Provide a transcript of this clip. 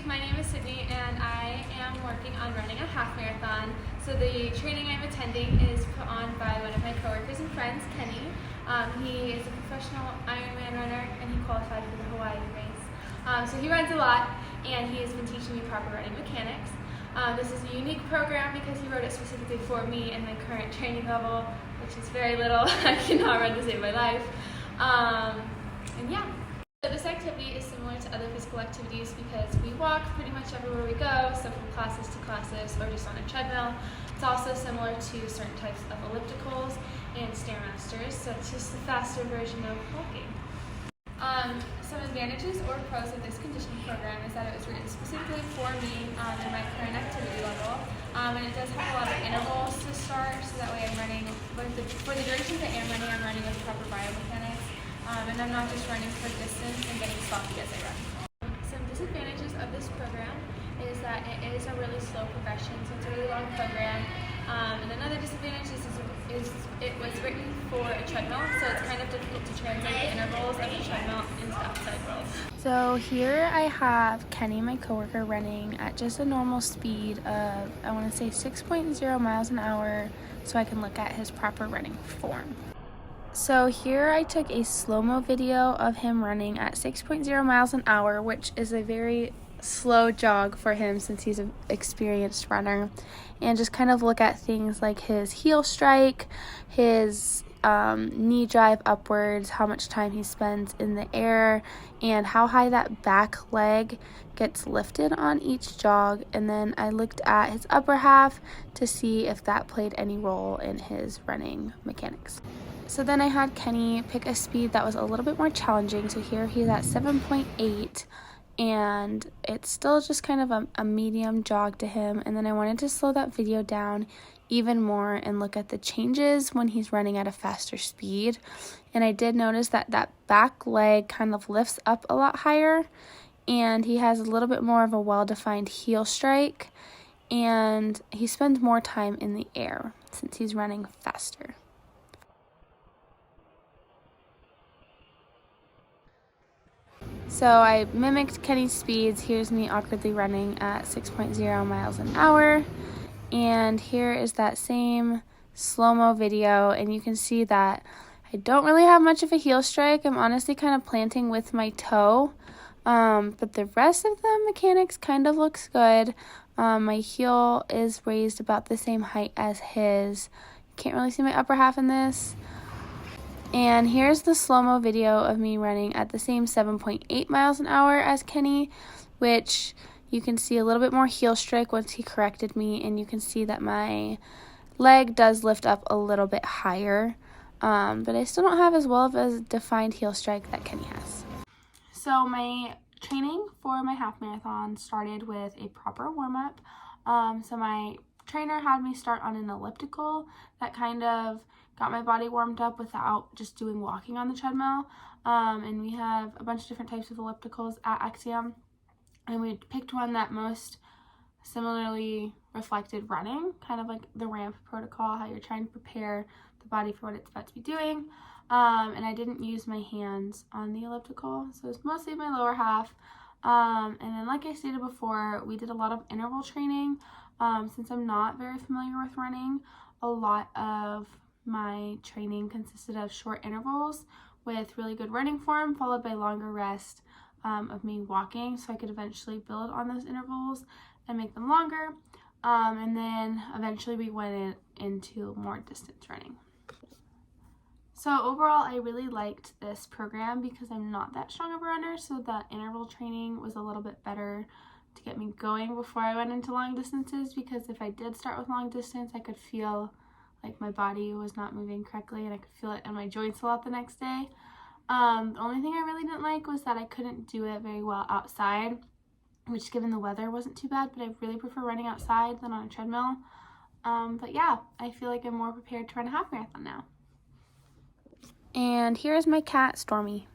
my name is Sydney and I am working on running a half marathon. So the training I'm attending is put on by one of my coworkers and friends, Kenny. He is a professional Ironman runner and he qualified for the Hawaii race. So he runs a lot and he has been teaching me proper running mechanics. This is a unique program because he wrote it specifically for me and my current training level, which is very little. I cannot run to save my life. And yeah. So this activity is similar to other physical activities because we walk pretty much everywhere we go, so from classes to classes or just on a treadmill. It's also similar to certain types of ellipticals and Stairmasters, so it's just a faster version of walking. Some advantages or pros of this conditioning program is that it was written specifically for me in my current activity level, and it does have a lot of intervals to start, so that way I'm running, for the durations I am running, I'm running with proper biomechanics. And I'm not just running for distance and getting sloppy as I run. Some disadvantages of this program is that it is a really slow progression, so it's a really long program. And another disadvantage is it was written for a treadmill, so it's kind of difficult to translate the intervals of the treadmill into the outside world. So here I have Kenny, my coworker, running at just a normal speed of, I want to say 6.0 miles an hour, so I can look at his proper running form. So here I took a slow-mo video of him running at 6.0 miles an hour, which is a very slow jog for him since he's an experienced runner, and just kind of look at things like his heel strike, his knee drive upwards, how much time he spends in the air, and how high that back leg gets lifted on each jog. And then I looked at his upper half to see if that played any role in his running mechanics. So then I had Kenny pick a speed that was a little bit more challenging. So here he's at 7.8, and it's still just kind of a medium jog to him. And then I wanted to slow that video down even more and look at the changes when he's running at a faster speed. And I did notice that that back leg kind of lifts up a lot higher, and he has a little bit more of a well-defined heel strike, and he spends more time in the air since he's running faster. So I mimicked Kenny's speeds. Here's me awkwardly running at 6.0 miles an hour. And here is that same slow-mo video, and you can see that I don't really have much of a heel strike. I'm honestly kind of planting with my toe. But the rest of the mechanics kind of looks good. My heel is raised about the same height as his. Can't really see my upper half in this. And here's the slow-mo video of me running at the same 7.8 miles an hour as Kenny, which you can see a little bit more heel strike once he corrected me, and you can see that my leg does lift up a little bit higher, but I still don't have as well of a defined heel strike that Kenny has. So my training for my half marathon started with a proper warm-up. So my trainer had me start on an elliptical that kind of got my body warmed up without just doing walking on the treadmill. And we have a bunch of different types of ellipticals at Axiom, and we picked one that most similarly reflected running, kind of like the ramp protocol, how you're trying to prepare the body for what it's about to be doing. And I didn't use my hands on the elliptical, so it's mostly my lower half. And then, like I stated before, we did a lot of interval training. Since I'm not very familiar with running, a lot of my training consisted of short intervals with really good running form, followed by longer rest of me walking, so I could eventually build on those intervals and make them longer. And then eventually we went into more distance running. So overall, I really liked this program because I'm not that strong of a runner, so the interval training was a little bit better to get me going before I went into long distances, because if I did start with long distance, I could feel like my body was not moving correctly, and I could feel it in my joints a lot the next day. The only thing I really didn't like was that I couldn't do it very well outside, which given the weather wasn't too bad, but I really prefer running outside than on a treadmill. But yeah, I feel like I'm more prepared to run a half marathon now. And here's my cat, Stormy.